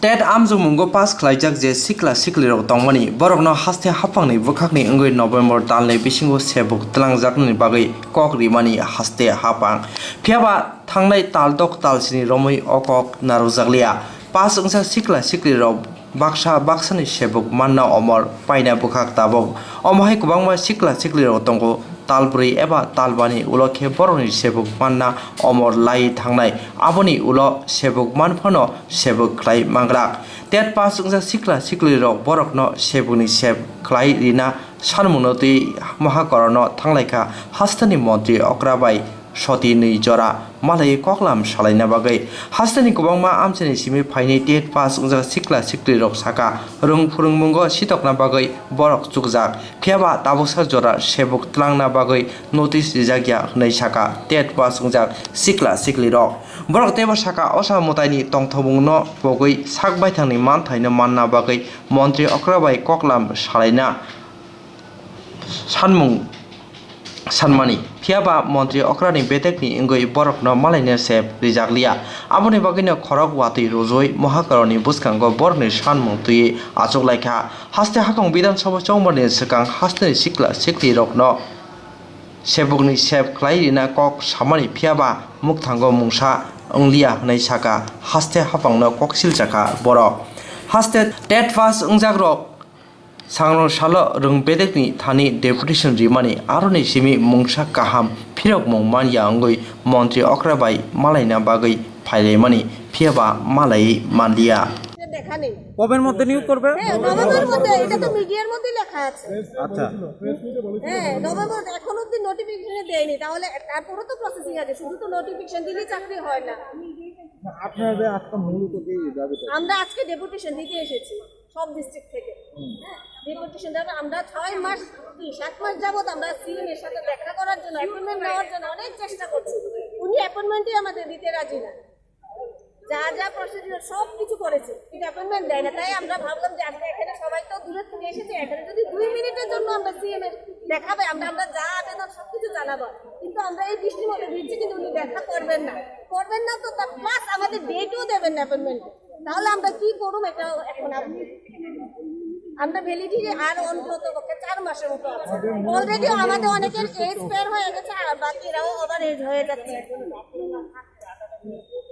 TET amjungmungo pass khlaijak je sikla siklirok tongmani borokno haste haphangni bukhakni wngwi November talni bisingo sebuk tlangjakni bagwi kok rwmani haste haphang phiaba thangnai taldok talsini romoi okok narwkjakliya pass wngsa sikla siklirok baksani sebuk manna omor paina bukhak tabok omhai kubangma sikla siklirok tongo talbrui eba talbani ulo khe borokni sebuk manna omor lai thangnai aboni ulo sebuk manphano sebuk khlai mangrak TET pass wngsa sikla siklirok borokno sebukni seb khlai rina sanmungno tui mahakorano thanglaikhha hastani Montri Okra bai soti nui jora malai koklam salaina bagwi hastani kubangma amchani simi phaini TET pass wngsa sikla siklirok saka rungphurungmungo sitokna bagwi borok chukjak phiaba tabuksa jora sebuk tlangna bagwi notice rijakya hnai saka TET pass wngsa sikla siklirok borok tebo saka osa mutaini tongthobungno bogwi sakbaithangni manthaino manna bagwi Montri Okra bai koklam salaina sanmani phiaba Montri Okrani betekni wngwi borokno malaina seb rijakliya aboni bagwino khorok watui rojoi mahakaroni buskango borokni sanmung tui achuklaikha haste haphang Bidhan Sabha chongmani swkang hasteni sikla siklirokno sebukni seb khlai rina kok samani phiaba mukthango mungsa ongliya hnai saka haste haphangno koksilchakha borok haste TET pass wngjakrog sangrong salo rung bedekni thani deputation rwmani aroni simi mungsa kaham phirok mungmanya wngwi Montri Okra bai malaina bagwi phailemmani phiaba malai manliya কবের মধ্যে নিয়োগ করবে? নভেম্বরের মধ্যে, এটা তো মিডিয়ার মধ্যে লেখা আছে। আচ্ছা, হ্যাঁ নভেম্বর এখন অব্দি নোটিফিকেশন দেয়নি, তাহলে তারপরে তো প্রসেসিং আছে, শুধু তো নোটিফিকেশন দিলেই চাকরি হয় না। আপনাদের আজকে মূলত কি দাবিটা? আমরা আজকে ডেপুটেশন দিতে এসেছি সব ডিস্ট্রিক্ট থেকে। ডেপুটেশন দেব আমরা 6 মাস 7 মাস যাবত আমরা সিএম এর সাথে দেখা করার জন্য অ্যাপয়েন্টমেন্ট নেওয়ার জন্য অনেক চেষ্টা করছি, উনি অ্যাপয়েন্টমেন্টই আমাদের দিতে রাজি না। যা যা প্রসিডিউর সব কিছু করেছে কিন্তু অ্যাপয়েন্টমেন্ট দেয় না। তাই আমরা ভাবলাম যে আজকে এখানে সবাই তো দূরে থেকে এসেছে, এখানে যদি 2 মিনিটের জন্য আমরা সিএম এর দেখাবে, আমরা যা আবেদন সবকিছু জানাবো, কিন্তু আমরা এই বৃষ্টির মধ্যে ভিজছি কিন্তু উনি দেখা করবেন না তো তার প্লাস আমাদের ডেটও দেবেন না অ্যাপয়েন্টমেন্ট। তাহলে আমরা কি করব? এটা এখন আমরা ভ্যালিডিটি আর অন্তত 4 মাসের মতো আছে। অলরেডি আমাদের অনেকের এজ পেয়ার হয়ে গেছে আর বাকিরাও ওভার এজ হয়ে যাচ্ছে।